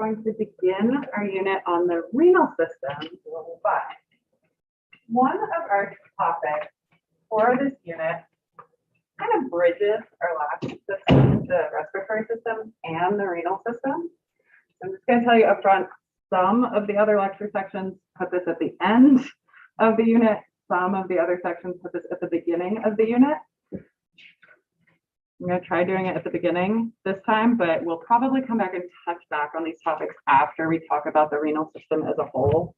going to begin our unit on the renal system, but one of our topics for this unit kind of bridges our last system, the respiratory system and the renal system. I'm just going to tell you up front, some of the other lecture sections put this at the end of the unit. Some of the other sections put this at the beginning of the unit. I'm going to try doing it at the beginning this time, but we'll probably come back and touch back on these topics after we talk about the renal system as a whole.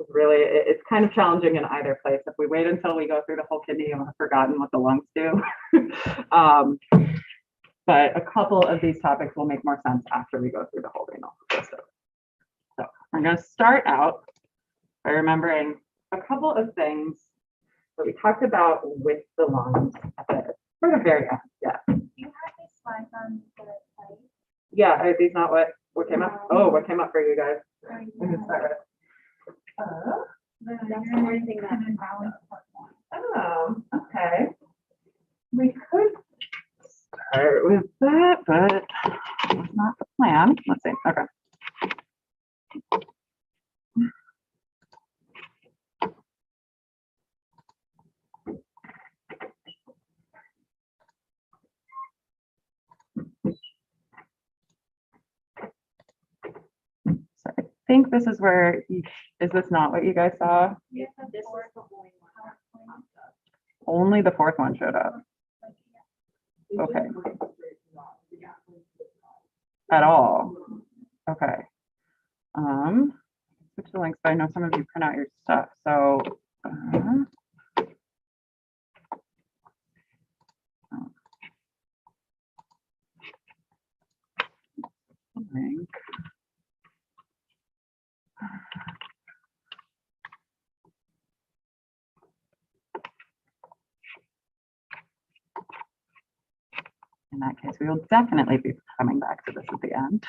Really, it's kind of challenging in either place. If we wait until we go through the whole kidney, you'll have forgotten what the lungs do. But a couple of these topics will make more sense after we go through the whole renal system. So I'm going to start out by remembering a couple of things that we talked about with the lungs at the sort of very end. Yeah. Do you have these slides on the site? Yeah, are these not what came up? Oh, what came up for you guys? We can start with. Oh, okay. We could start with that, but that's not the plan. Let's see. Okay. So I think this is where is this not what you guys saw? Yeah, Only the fourth one showed up. Okay. At all. Okay. Switch the links, but I know some of you print out your stuff. So link. In that case, we will definitely be coming back to this at the end.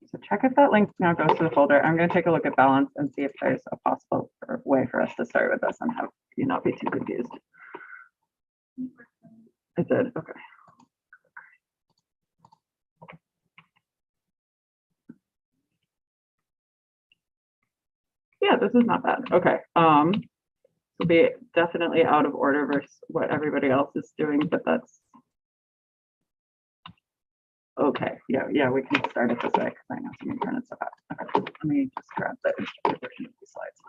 So check if that link now goes to the folder. I'm going to take a look at balance and see if there's a possible way for us to start with this and have you not be too confused. It did. Okay. Yeah, this is not bad. Okay. Will be definitely out of order versus what everybody else is doing, but that's okay. Yeah, we can start it this way because I know some printed stuff out. Okay, let me just grab the instructor version of these slides.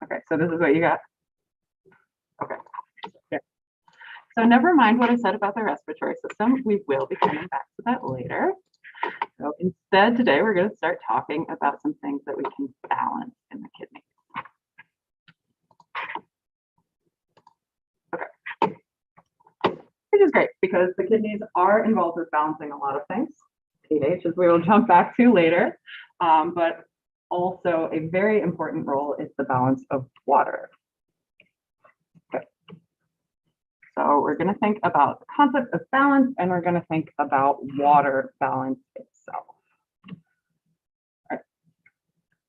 Okay, so this is what you got. Okay. Yeah. So never mind what I said about the respiratory system. We will be coming back to that later. So instead, today we're going to start talking about some things that we can balance in the kidney. Okay. Which is great because the kidneys are involved with balancing a lot of things, pH, as we will jump back to later. But also a very important role is the balance of water. Okay. So we're going to think about the concept of balance and we're going to think about water balance itself. All right.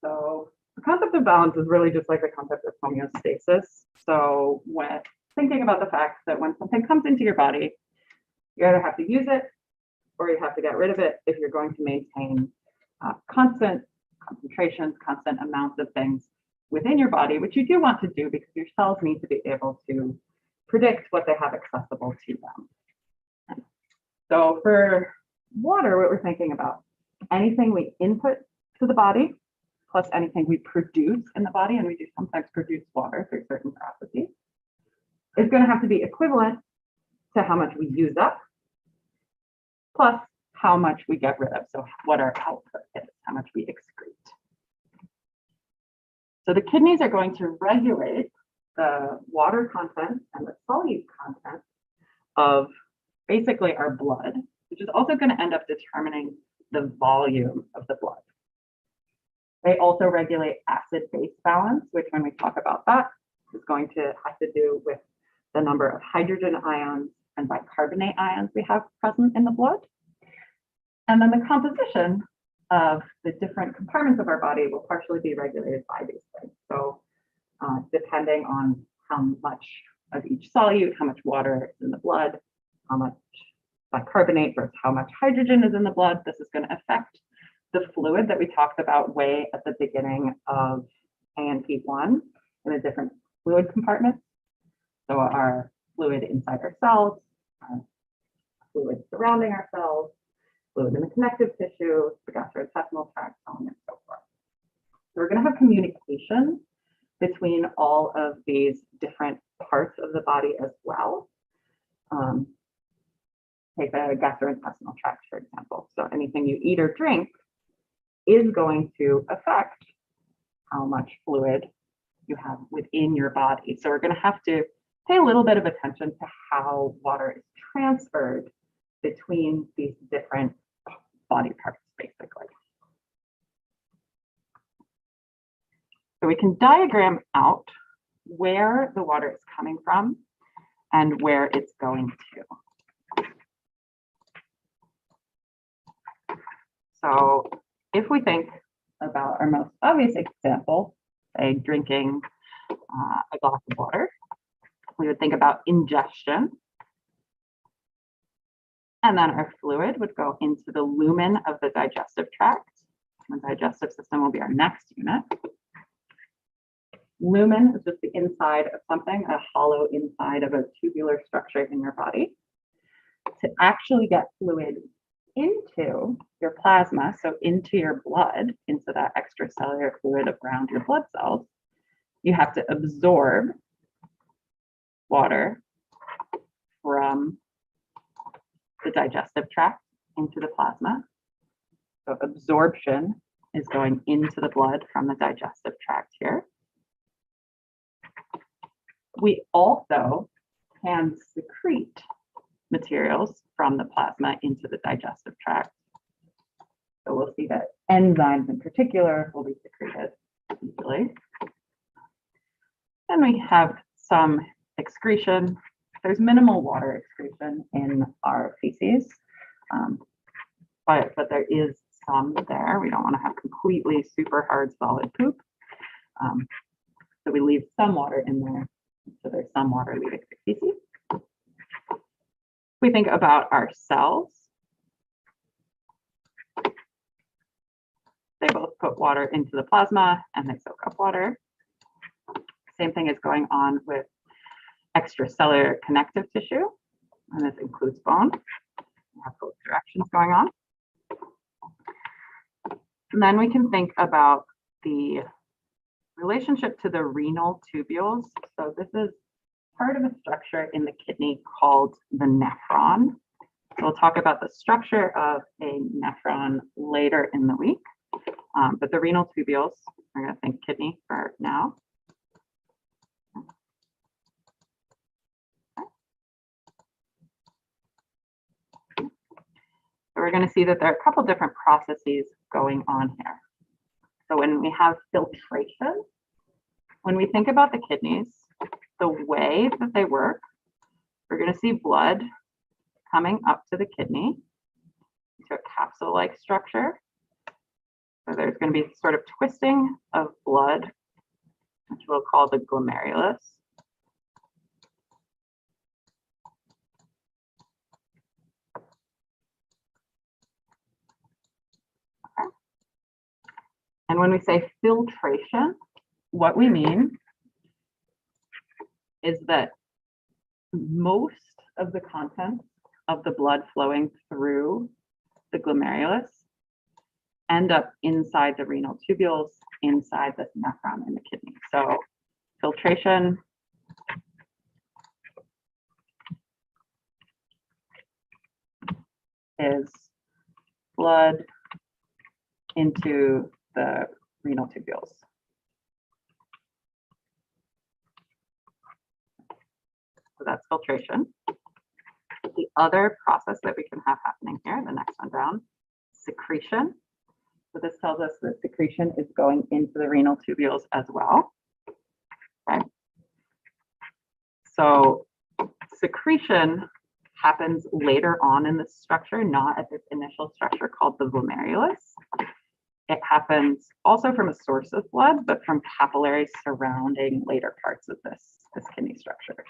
So the concept of balance is really just like the concept of homeostasis. So when thinking about the fact that when something comes into your body, you either have to use it or you have to get rid of it if you're going to maintain constant concentrations, constant amounts of things within your body, which you do want to do because your cells need to be able to predict what they have accessible to them. So for water, what we're thinking about, anything we input to the body plus anything we produce in the body, and we do sometimes produce water through certain processes, is going to have to be equivalent to how much we use up, plus how much we get rid of. So what our output is, how much we excrete. So the kidneys are going to regulate the water content and the solute content of basically our blood, which is also going to end up determining the volume of the blood. They also regulate acid-base balance, which when we talk about that is going to have to do with the number of hydrogen ions and bicarbonate ions we have present in the blood. And then the composition of the different compartments of our body will partially be regulated by these things. So depending on how much of each solute, how much water is in the blood, how much bicarbonate versus how much hydrogen is in the blood, this is going to affect the fluid that we talked about way at the beginning of ANP1 in the different fluid compartments. So our fluid inside our cells, our fluid surrounding our cells, fluid in the connective tissue, the gastrointestinal tract, so on and so forth. So we're going to have communication between all of these different parts of the body as well. Take the gastrointestinal tract, for example. So anything you eat or drink is going to affect how much fluid you have within your body. So we're going to have to pay a little bit of attention to how water is transferred between these different body parts, basically. So we can diagram out where the water is coming from and where it's going to. So if we think about our most obvious example, say drinking a glass of water, we would think about ingestion. And then our fluid would go into the lumen of the digestive tract. The digestive system will be our next unit. Lumen is just the inside of something, a hollow inside of a tubular structure in your body. To actually get fluid into your plasma, so into your blood, into that extracellular fluid around your blood cells, you have to absorb water from the digestive tract into the plasma. So absorption is going into the blood from the digestive tract here. We also can secrete materials from the plasma into the digestive tract. So we'll see that enzymes in particular will be secreted easily. Then we have some excretion. There's minimal water excretion in our feces, but there is some there. We don't want to have completely super hard solid poop. So we leave some water in there. So there's some water leaving the feces. We think about our cells. They both put water into the plasma and they soak up water. Same thing is going on with extracellular connective tissue, and this includes bone. We have both directions going on. And then we can think about the relationship to the renal tubules. So this is part of a structure in the kidney called the nephron. So we'll talk about the structure of a nephron later in the week, but the renal tubules, we're going to think kidney for now. So we're going to see that there are a couple different processes going on here. So when we have filtration, when we think about the kidneys, the way that they work, we're going to see blood coming up to the kidney into a capsule-like structure. So there's going to be sort of twisting of blood, which we'll call the glomerulus. Okay. And when we say filtration, what we mean is that most of the contents of the blood flowing through the glomerulus end up inside the renal tubules inside this nephron in the kidney. So filtration is blood into the renal tubules. So that's filtration. The other process that we can have happening here, the next one down, secretion. So this tells us that secretion is going into the renal tubules as well. Okay. So secretion happens later on in the structure, not at this initial structure called the glomerulus. It happens also from a source of blood, but from capillaries surrounding later parts of this kidney structure.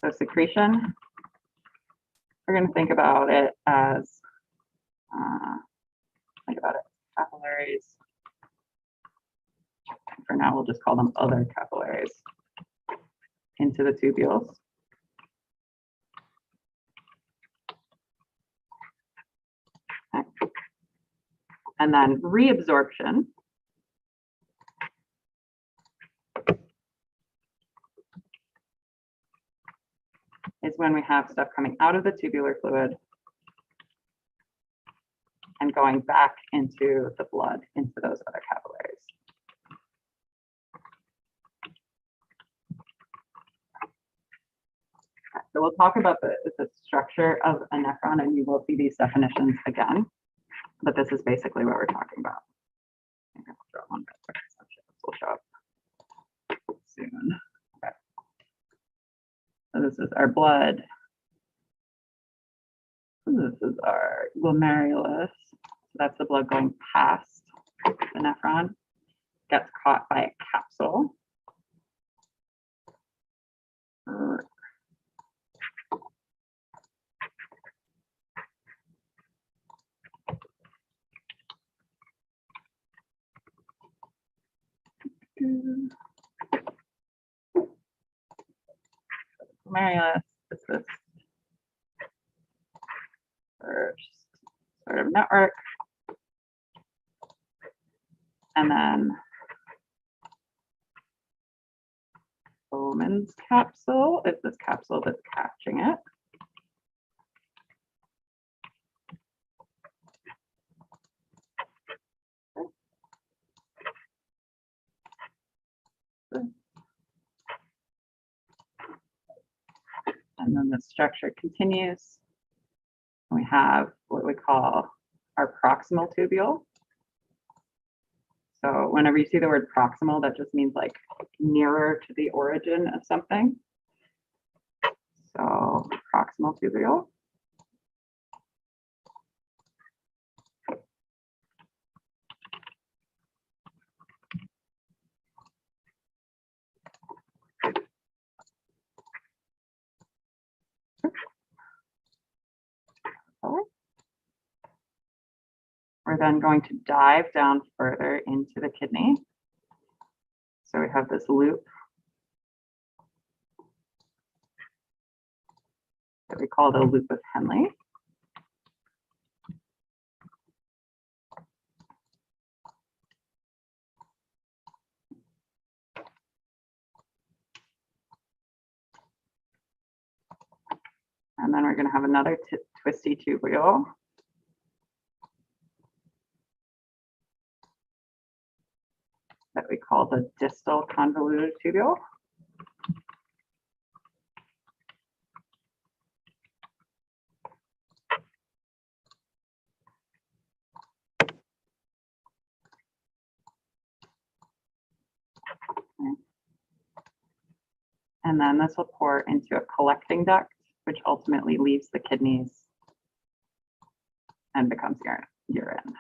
So secretion, we're going to think about it as, capillaries. For now, we'll just call them other capillaries into the tubules. Okay. And then reabsorption is when we have stuff coming out of the tubular fluid and going back into the blood, into those other capillaries. Okay, so we'll talk about the structure of a nephron, and you will see these definitions again, but this is basically what we're talking about. I think I'll throw one back there. Will show up soon. Okay. So this is our blood. This is our glomerulus. So that's the blood going past the nephron. Gets caught by a capsule. Glomerulus is this first sort of network. And then Bowman's capsule is this capsule that's catching it. And then the structure continues. We have what we call our proximal tubule. So whenever you see the word proximal, that just means like nearer to the origin of something. So proximal tubule. We're then going to dive down further into the kidney. So we have this loop that we call the loop of Henle. And then we're going to have another twisty tubule. That we call the distal convoluted tubule. And then this will pour into a collecting duct, which ultimately leaves the kidneys and becomes urine.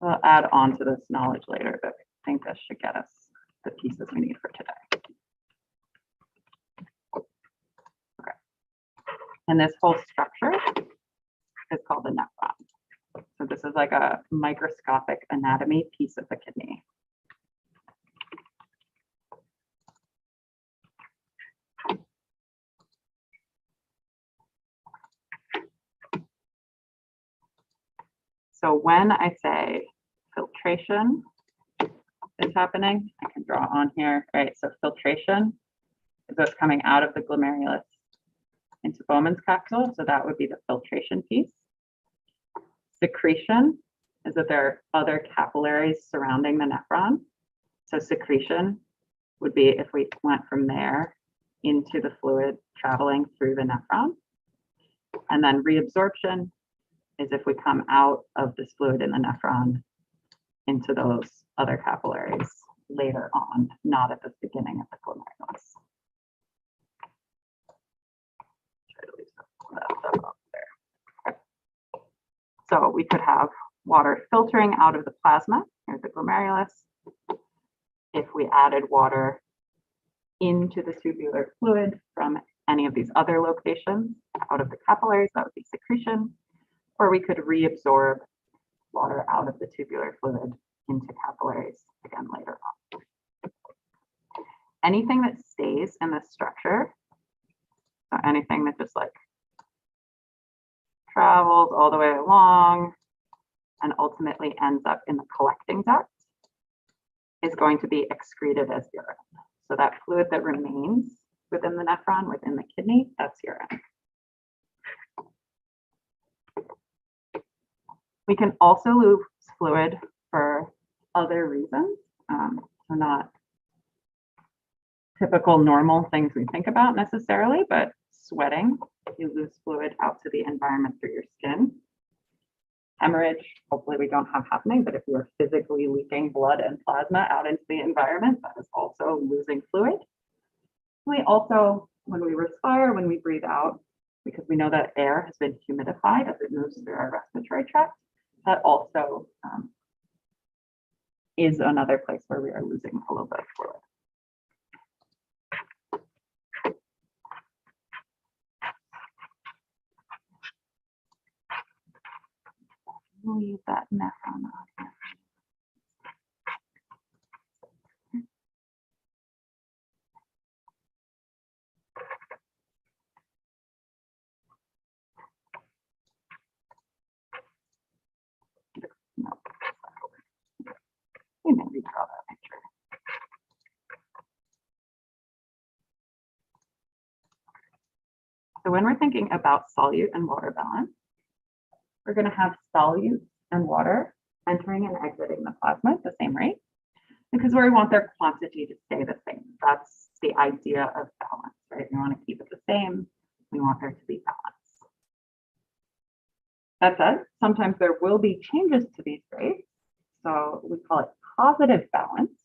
We'll add on to this knowledge later, but I think this should get us the pieces we need for today. Okay. And this whole structure is called the nephron. So this is like a microscopic anatomy piece of the kidney. So when I say filtration is happening, I can draw on here, right? So filtration is what's coming out of the glomerulus into Bowman's capsule. So that would be the filtration piece. Secretion is that there are other capillaries surrounding the nephron. So secretion would be if we went from there into the fluid traveling through the nephron. And then reabsorption is if we come out of this fluid in the nephron into those other capillaries later on, not at the beginning of the glomerulus. Try to leave some of that stuff up there. Okay. So we could have water filtering out of the plasma, here's the glomerulus. If we added water into the tubular fluid from any of these other locations out of the capillaries, that would be secretion, or we could reabsorb water out of the tubular fluid into capillaries again later on. Anything that stays in this structure, so anything that just like travels all the way along and ultimately ends up in the collecting duct, is going to be excreted as urine. So that fluid that remains within the nephron, within the kidney, that's urine. We can also lose fluid for other reasons, so not typical normal things we think about necessarily, but sweating, you lose fluid out to the environment through your skin. Hemorrhage, hopefully we don't have happening, but if you are physically leaking blood and plasma out into the environment, that is also losing fluid. We also, when we respire, when we breathe out, because we know that air has been humidified as it moves through our respiratory tract, that also is another place where we are losing a little bit of fluid. Leave that nephron on here. No, we may redraw that picture. So when we're thinking about solute and water balance, we're going to have solute and water entering and exiting the plasma at the same rate, because we want their quantity to stay the same. That's the idea of balance, right? We want to keep it the same. We want there to be balance. That said, sometimes there will be changes to these rates. So we call it positive balance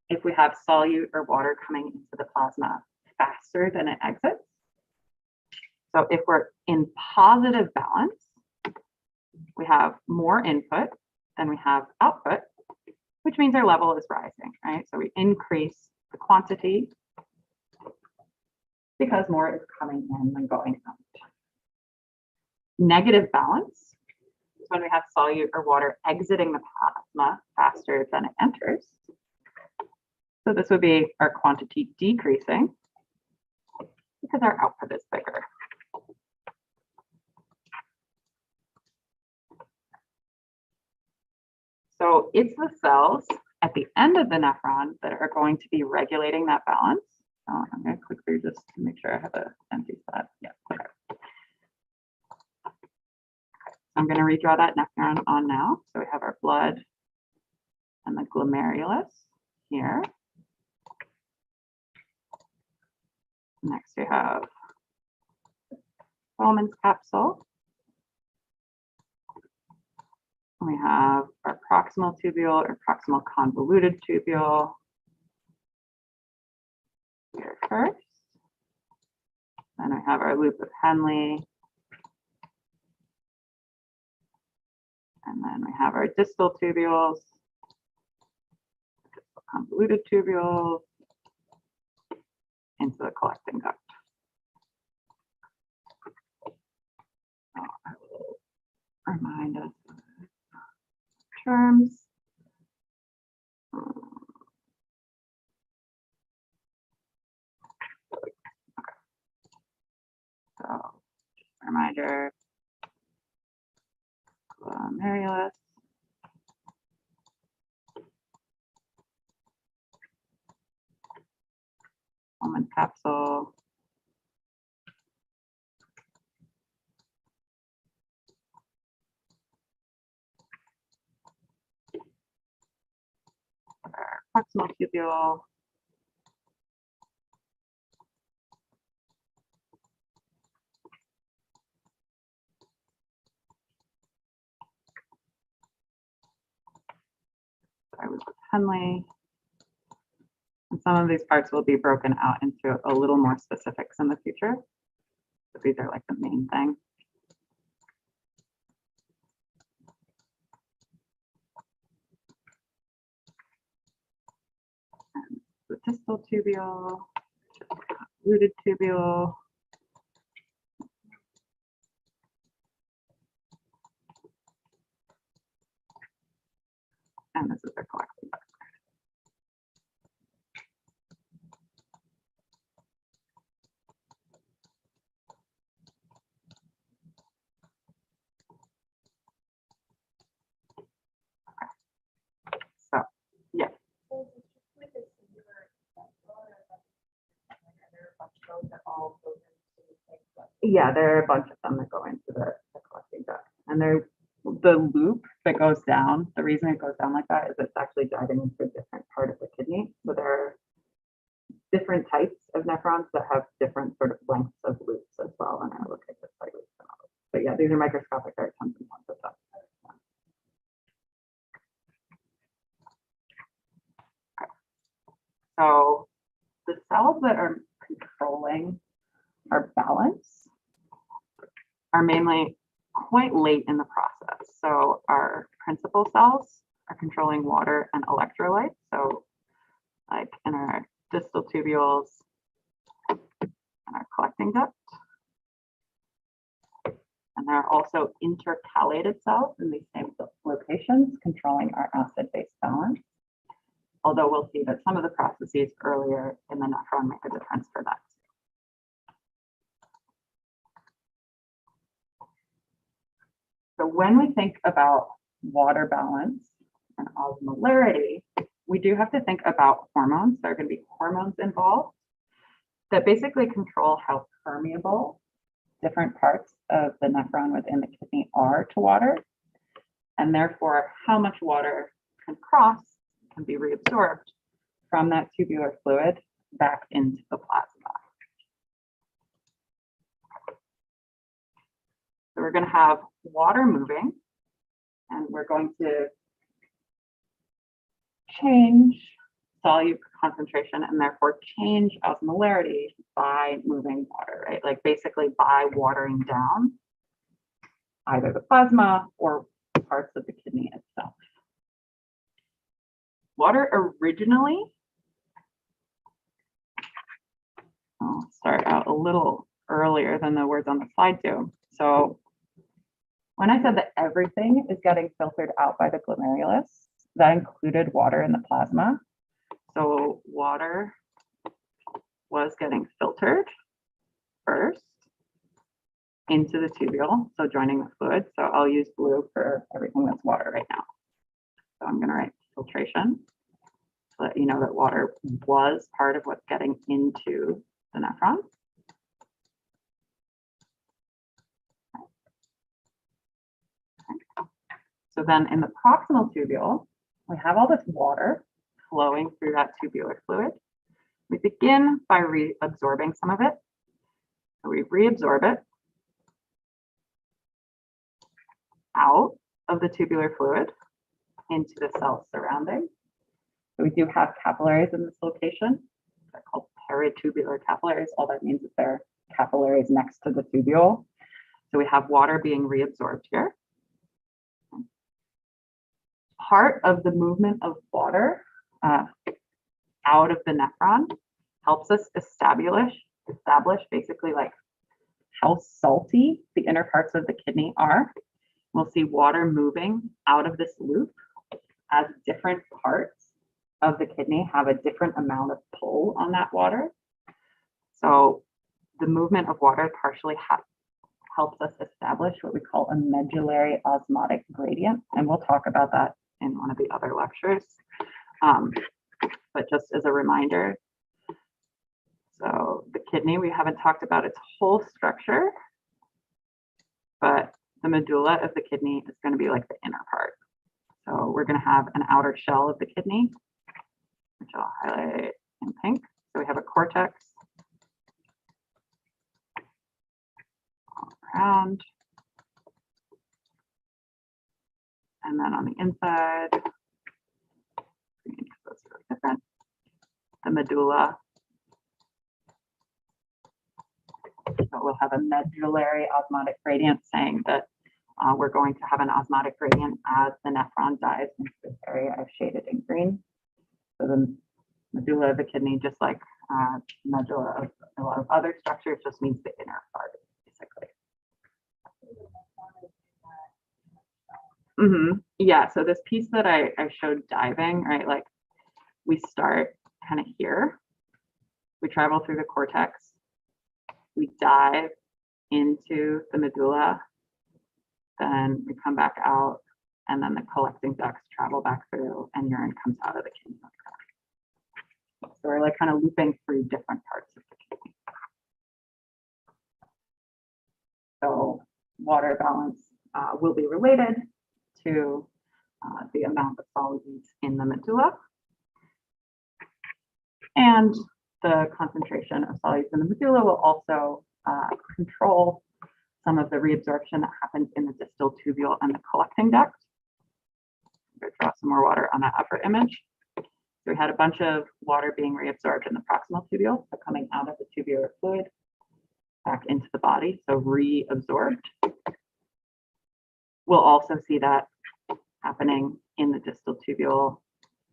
if we have solute or water coming into the plasma faster than it exits. So if we're in positive balance, we have more input than we have output, which means our level is rising, right? So we increase the quantity because more is coming in than going out. Negative balance is when we have solute or water exiting the plasma faster than it enters. So this would be our quantity decreasing because our output is bigger. So it's the cells at the end of the nephron that are going to be regulating that balance. I'm going to quickly just make sure I have an empty spot. Yeah, okay. I'm going to redraw that nephron on now. So we have our blood and the glomerulus here. Next we have Bowman's capsule. We have our proximal tubule or proximal convoluted tubule here first. Then we have our loop of Henle. And then we have our distal tubules, convoluted tubules into the collecting duct. So I will remind us of the terms. Okay. So reminder, glomerulus. Almond capsule. Proximal tubule. Sorry, with Henley. And some of these parts will be broken out into a little more specifics in the future. But these are like the main thing. And the distal tubule, rooted tubule. And this is their collecting duct. So, yeah. So is it just like a singular vessel or like are there a bunch of those that all goes into the same vessel? Yeah, there are a bunch of them that go into the collecting duct. And they're the loop that goes down, the reason it goes down like that is it's actually diving into a different part of the kidney. So there are different types of nephrons that have different sort of lengths of loops as well. And I look at this like loops and all this. But yeah, these are microscopic, there are tons and tons of them. So the cells that are controlling our balance are mainly quite late in the process. So our principal cells are controlling water and electrolytes. So like in our distal tubules and our collecting duct. And there are also intercalated cells in these same locations controlling our acid-base balance. Although we'll see that some of the processes earlier in the nephron make a difference for that. So when we think about water balance and osmolarity, we do have to think about hormones. There are going to be hormones involved that basically control how permeable different parts of the nephron within the kidney are to water, and therefore how much water can cross, can be reabsorbed from that tubular fluid back into the plasma. So we're going to have water moving, and we're going to change solute concentration and therefore change osmolarity by moving water, right? Like basically by watering down either the plasma or parts of the kidney itself. Water originally, I'll start out a little earlier than the words on the slide do. So when I said that everything is getting filtered out by the glomerulus, that included water in the plasma. So water was getting filtered first into the tubule, so joining the fluid. So I'll use blue for everything that's water right now. So I'm going to write filtration to let you know that water was part of what's getting into the nephron. So then in the proximal tubule, we have all this water flowing through that tubular fluid. We begin by reabsorbing some of it. So we reabsorb it out of the tubular fluid into the cells surrounding. So we do have capillaries in this location. They're called peritubular capillaries. All that means is they're capillaries next to the tubule. So we have water being reabsorbed here. Part of the movement of water out of the nephron helps us establish basically like how salty the inner parts of the kidney are. We'll see water moving out of this loop as different parts of the kidney have a different amount of pull on that water. So the movement of water partially helps us establish what we call a medullary osmotic gradient. And we'll talk about that in one of the other lectures. But just as a reminder, so the kidney, we haven't talked about its whole structure, but the medulla of the kidney is going to be like the inner part. So we're going to have an outer shell of the kidney, which I'll highlight in pink. So we have a cortex all around. And then on the inside, those are really different, the medulla. So we'll have a medullary osmotic gradient saying that we're going to have an osmotic gradient as the nephron dives into this area I've shaded in green. So the medulla of the kidney, just like medulla of a lot of other structures, just means the inner part, basically. Yeah, so this piece that I showed diving, right, like we start kind of here, we travel through the cortex, we dive into the medulla, then we come back out, and then the collecting ducts travel back through, and urine comes out of the kidney. So we're like kind of looping through different parts of the kidney. So water balance will be related to the amount of solutes in the medulla, and the concentration of solutes in the medulla will also control some of the reabsorption that happens in the distal tubule and the collecting duct. I'm going to draw some more water on that upper image. So we had a bunch of water being reabsorbed in the proximal tubule, so coming out of the tubular fluid back into the body, so reabsorbed. We'll also see that happening in the distal tubule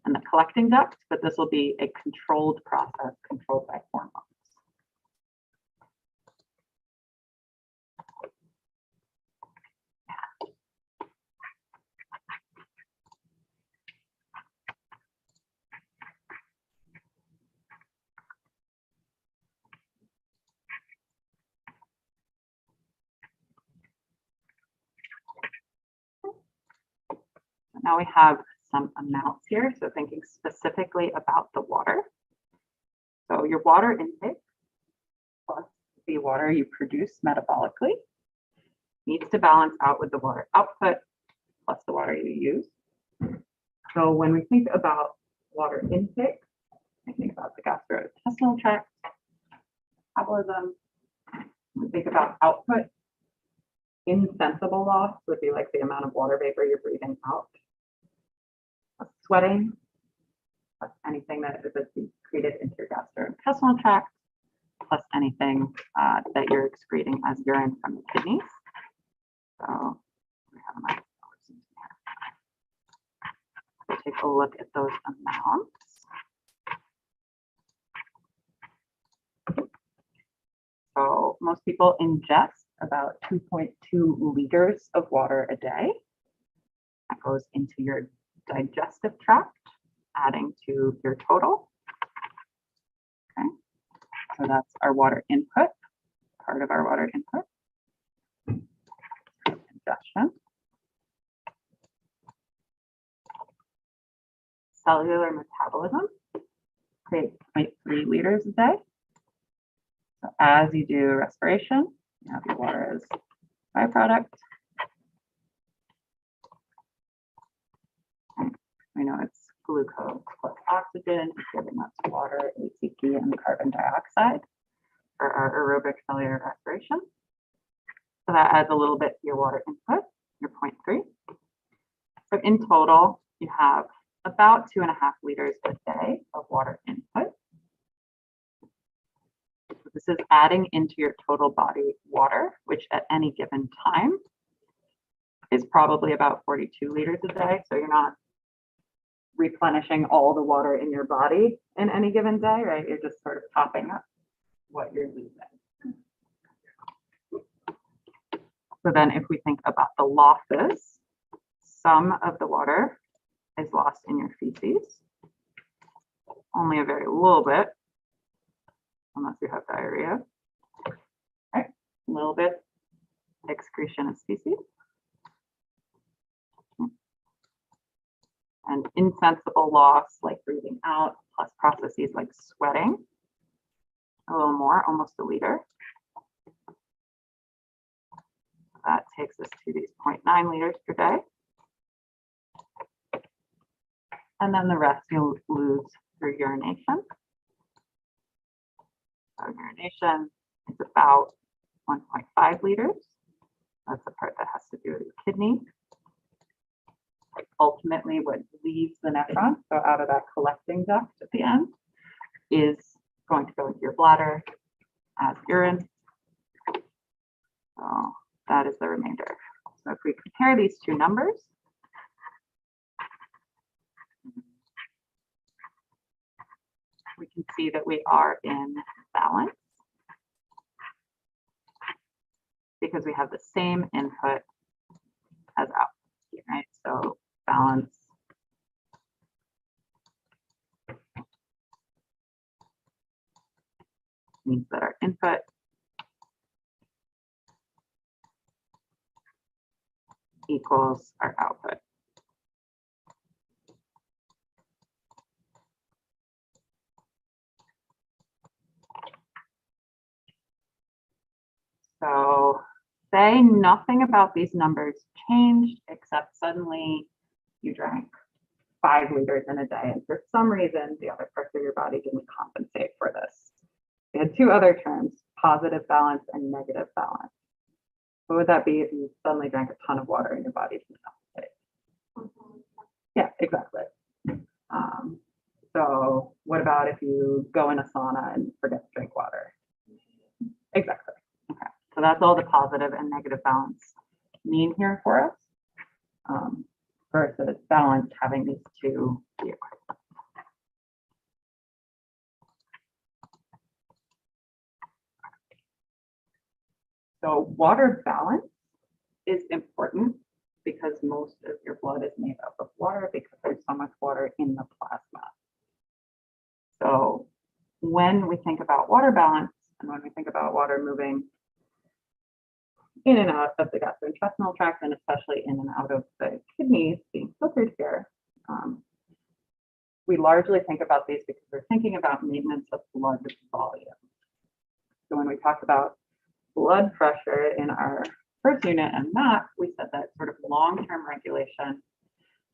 and the collecting duct, but this will be a controlled process controlled by hormones. Now we have some amounts here, so thinking specifically about the water. So your water intake plus the water you produce metabolically needs to balance out with the water output plus the water you use. So when we think about water intake, I think about the gastrointestinal tract, metabolism. We think about output. Insensible loss would be like the amount of water vapor you're breathing out. Sweating, plus anything that is excreted into your gastrointestinal tract, plus anything that you're excreting as urine from the kidneys. So we have my we'll take a look at those amounts. So most people ingest about 2.2 liters of water a day. That goes into your digestive tract, adding to your total. Okay, so that's our water input, part of our water input. Ingestion. Cellular metabolism creates 0.3 liters a day. So as you do respiration, you have your water as byproduct. We know it's glucose plus oxygen, giving us water, ATP, and carbon dioxide for our aerobic cellular respiration. So that adds a little bit to your water input, your 0.3. So in total, you have about 2.5 liters a day of water input. So this is adding into your total body water, which at any given time is probably about 42 liters a day. So you're not replenishing all the water in your body in any given day, right? You're just sort of topping up what you're losing. So then if we think about the losses, some of the water is lost in your feces, only a very little bit, unless you have diarrhea. Right, a little bit excretion of species. And insensible loss like breathing out, plus processes like sweating, a little more, almost a liter. That takes us to these 0.9 liters per day. And then the rest you'll lose through urination. So urination is about 1.5 liters. That's the part that has to do with the kidney. Ultimately, what leaves the nephron, so out of that collecting duct at the end, is going to go into your bladder as urine. So that is the remainder. So if we compare these two numbers, we can see that we are in balance because we have the same input as output, right? So balance means that our input equals our output. So say nothing about these numbers changed, except suddenly you drank 5 liters in a day, and for some reason, the other parts of your body didn't compensate for this. We had two other terms, positive balance and negative balance. What would that be if you suddenly drank a ton of water and your body didn't compensate? Yeah, exactly. So what about if you go in a sauna and forget to drink water? Exactly. Okay. So that's all the positive and negative balance mean here for us, versus balance having these two be equivalent. So water balance is important because most of your blood is made up of water because there's so much water in the plasma. So when we think about water balance and when we think about water moving in and out of the gastrointestinal tract and especially in and out of the kidneys being filtered here, we largely think about these because we're thinking about maintenance of blood volume. So when we talked about blood pressure in our first unit and MAP, we said that sort of long-term regulation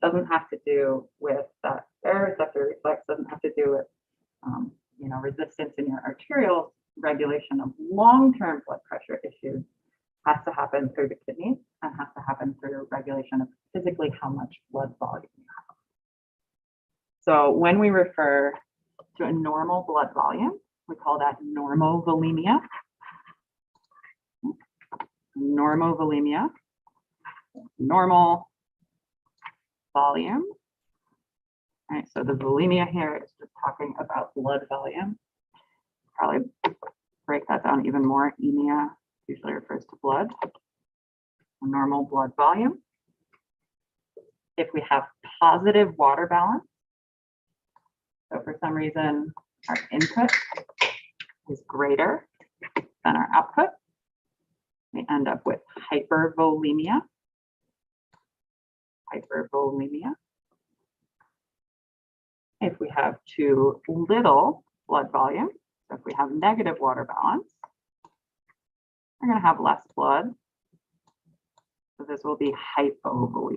doesn't have to do with that baroreceptor reflex, doesn't have to do with resistance in your arterial regulation of long-term blood pressure issues. Has to happen through the kidneys and has to happen through regulation of physically how much blood volume you have. So when we refer to a normal blood volume, we call that normovolemia. Normovolemia, normal volume. All right, so the volemia here is just talking about blood volume. Probably break that down even more. Emia usually refers to blood. Normal blood volume. If we have positive water balance, so for some reason our input is greater than our output, we end up with hypervolemia. Hypervolemia. If we have too little blood volume, so if we have negative water balance, we're going to have less blood. So this will be hypovolemia.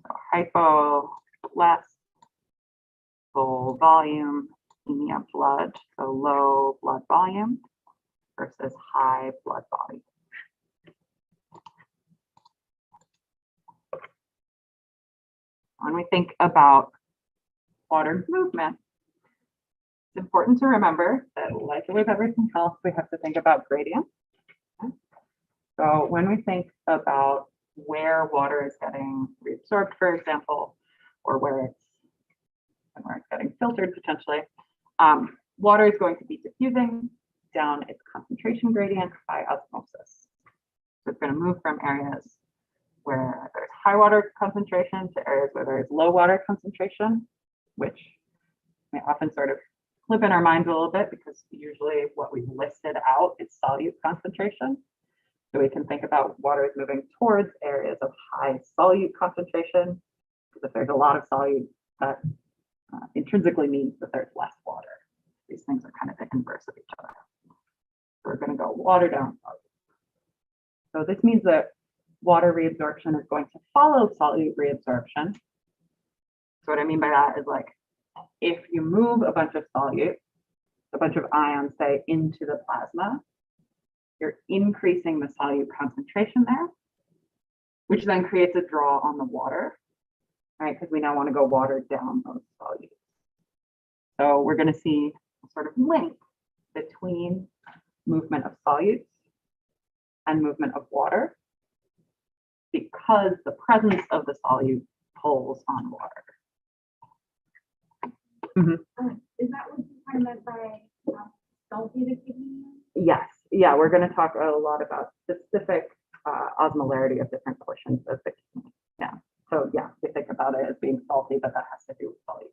So hypo, less, full volume, emia, blood, so low blood volume versus high blood volume. When we think about water movement, it's important to remember that, like with everything else, we have to think about gradient. Okay. So when we think about where water is getting reabsorbed, for example, or where it's getting filtered potentially, water is going to be diffusing down its concentration gradient by osmosis. So it's going to move from areas where there's high water concentration to areas where there's low water concentration, which may often sort of flip in our minds a little bit because usually what we've listed out is solute concentration. So we can think about water is moving towards areas of high solute concentration, because if there's a lot of solute, that intrinsically means that there's less water. These things are kind of the inverse of each other. So we're going to go water down solute. So this means that water reabsorption is going to follow solute reabsorption. So what I mean by that is, like, if you move a bunch of solute, a bunch of ions, say, into the plasma, you're increasing the solute concentration there, which then creates a draw on the water, right? Because we now want to go water down those solutes. So we're going to see a sort of link between movement of solutes and movement of water, because the presence of the solute pulls on water. Is that what you kind of meant by salty kidney? Yes, yeah, we're going to talk a lot about specific osmolarity of different portions of the kidney. Yeah, so yeah, we think about it as being salty, but that has to do with solute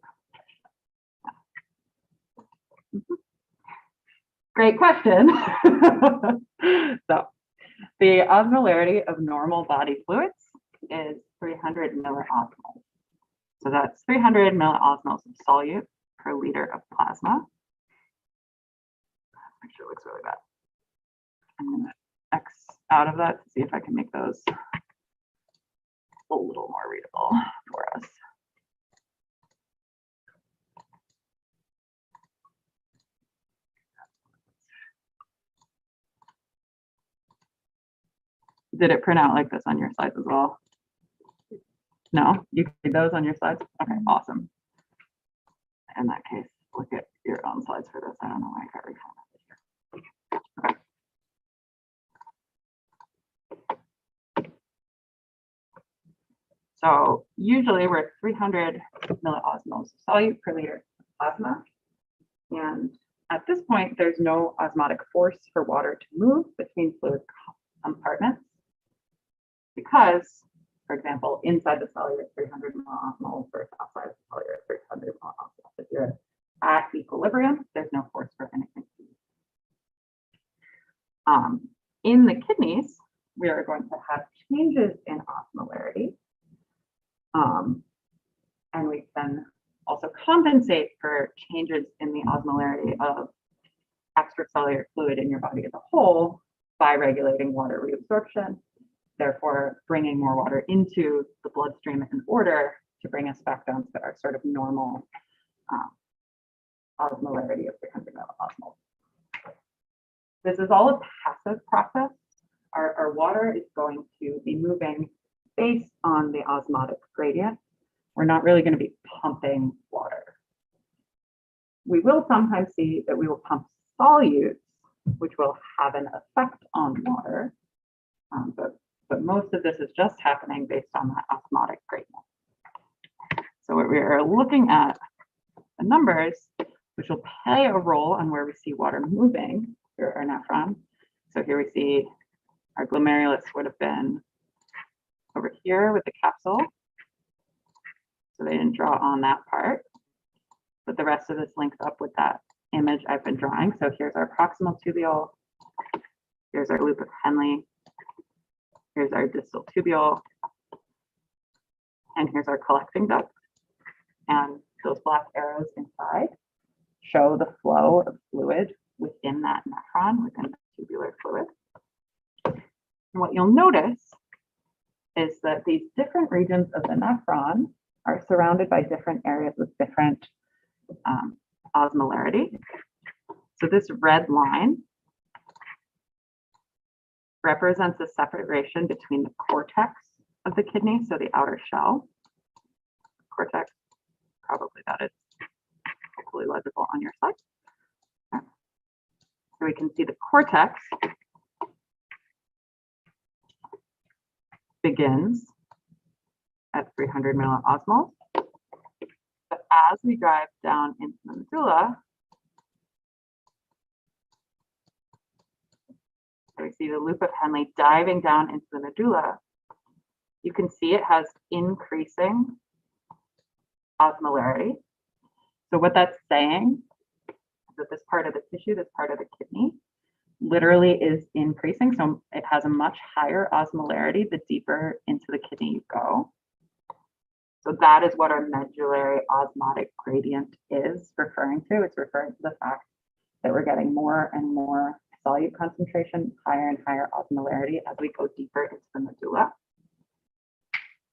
concentration. Great question. So the osmolarity of normal body fluids is 300 milliosmoles. So that's 300 milliosmoles of solute per liter of plasma. Make sure it looks really bad. I'm going to X out of that to see if I can make those a little more readable for us. Did it print out like this on your slides as well? No, you can see those on your slides? Okay, awesome. In that case, look at your own slides for this. I don't know why I got reformatted here. Okay. So usually we're at 300 milliosmoles of solute per liter of plasma. And at this point, there's no osmotic force for water to move between fluid compartments, because, for example, inside the cell you're at 300 milliosmoles versus outside the cell you're at 300 milliosmoles. If you're at equilibrium, there's no force for anything to move. In the kidneys, we are going to have changes in osmolarity. And we can also compensate for changes in the osmolarity of extracellular fluid in your body as a whole by regulating water reabsorption, therefore bringing more water into the bloodstream in order to bring us back down to our sort of normal osmolarity of 300 milliosmoles. This is all a passive process. Our water is going to be moving based on the osmotic gradient. We're not really going to be pumping water. We will sometimes see that we will pump solutes, which will have an effect on water, but most of this is just happening based on that osmotic gradient. So what we are looking at the numbers, which will play a role on where we see water moving through our nephron. So here we see our glomerulus would have been over here with the capsule. So they didn't draw on that part, but the rest of this links up with that image I've been drawing. So here's our proximal tubule. Here's our loop of Henle. Here's our distal tubule. And here's our collecting duct. And those black arrows inside show the flow of fluid within that nephron, within the tubular fluid. And what you'll notice is that these different regions of the nephron are surrounded by different areas with different osmolarity. So this red line represents a separation between the cortex of the kidney, so the outer shell. Cortex, probably that is hopefully legible on your slide. Okay. So we can see the cortex begins at 300 milliosmoles. But as we drive down into the medulla, so we see the loop of Henle diving down into the medulla, you can see it has increasing osmolarity. So what that's saying is that this part of the tissue, this part of the kidney, literally is increasing. So it has a much higher osmolarity the deeper into the kidney you go. So that is what our medullary osmotic gradient is referring to. It's referring to the fact that we're getting more and more solute concentration, higher and higher osmolarity as we go deeper into the medulla,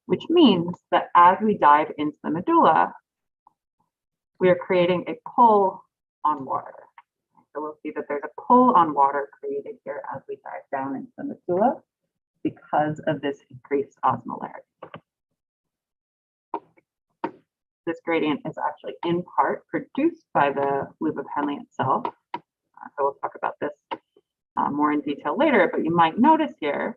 which means that as we dive into the medulla, we are creating a pull on water. So we'll see that there's a pull on water created here as we dive down into the medulla because of this increased osmolarity. This gradient is actually in part produced by the loop of Henle itself. So we'll talk about this more in detail later, but you might notice here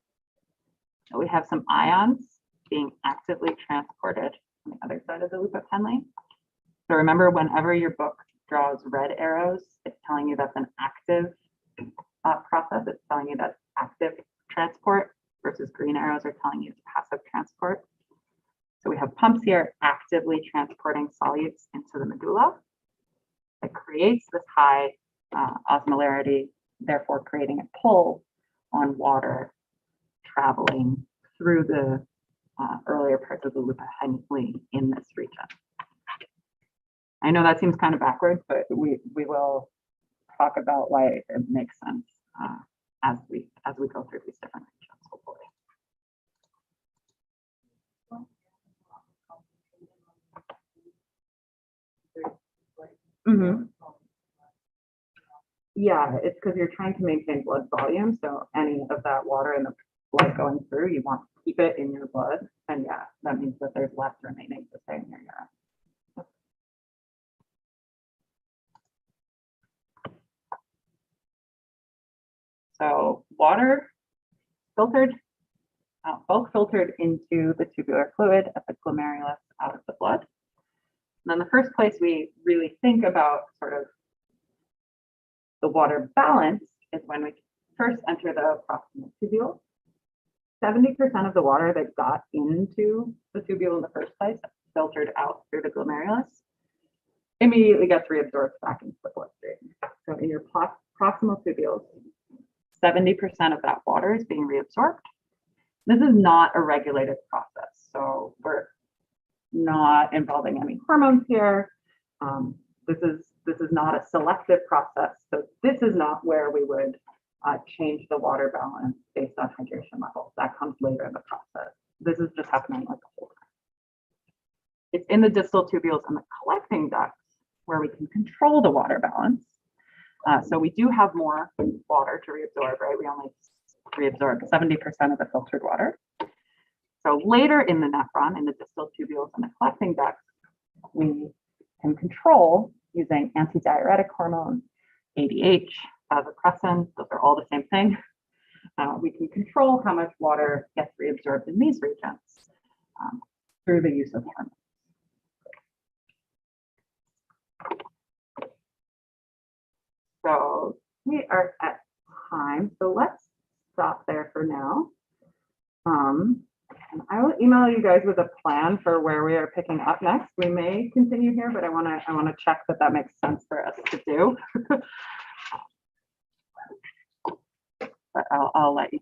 that we have some ions being actively transported on the other side of the loop of Henle. So remember, whenever your book draws red arrows, it's telling you that's an active process. It's telling you that's active transport versus green arrows are telling you it's passive transport. So we have pumps here actively transporting solutes into the medulla. It creates this high osmolarity, therefore creating a pull on water traveling through the earlier parts of the loop of Henle in this region. I know that seems kind of backwards, but we will talk about why it makes sense as we go through these different regions, hopefully. Mm-hmm. Yeah, it's because you're trying to maintain blood volume. So any of that water in the blood going through, you want to keep it in your blood. And yeah, that means that there's less remaining to stay in your urine. So water filtered, bulk filtered into the tubular fluid at the glomerulus out of the blood. And then the first place we really think about sort of the water balance is when we first enter the proximal tubule. 70% of the water that got into the tubule in the first place, filtered out through the glomerulus, immediately gets reabsorbed back into the bloodstream. So in your proximal tubules, 70% of that water is being reabsorbed. This is not a regulated process. So we're not involving any hormones here. This is not a selective process. So this is not where we would change the water balance based on hydration levels. That comes later in the process. This is just happening like the whole time. It's in the distal tubules and the collecting ducts where we can control the water balance. So we do have more water to reabsorb, right? We only reabsorb 70% of the filtered water. So later in the nephron, in the distal tubules and the collecting ducts, we can control using antidiuretic hormone, ADH, vasopressin, those are all the same thing. We can control how much water gets reabsorbed in these regions through the use of hormones. So we are at time, so let's stop there for now. And I will email you guys with a plan for where we are picking up next. We may continue here, but I want to check that that makes sense for us to do. But I'll let you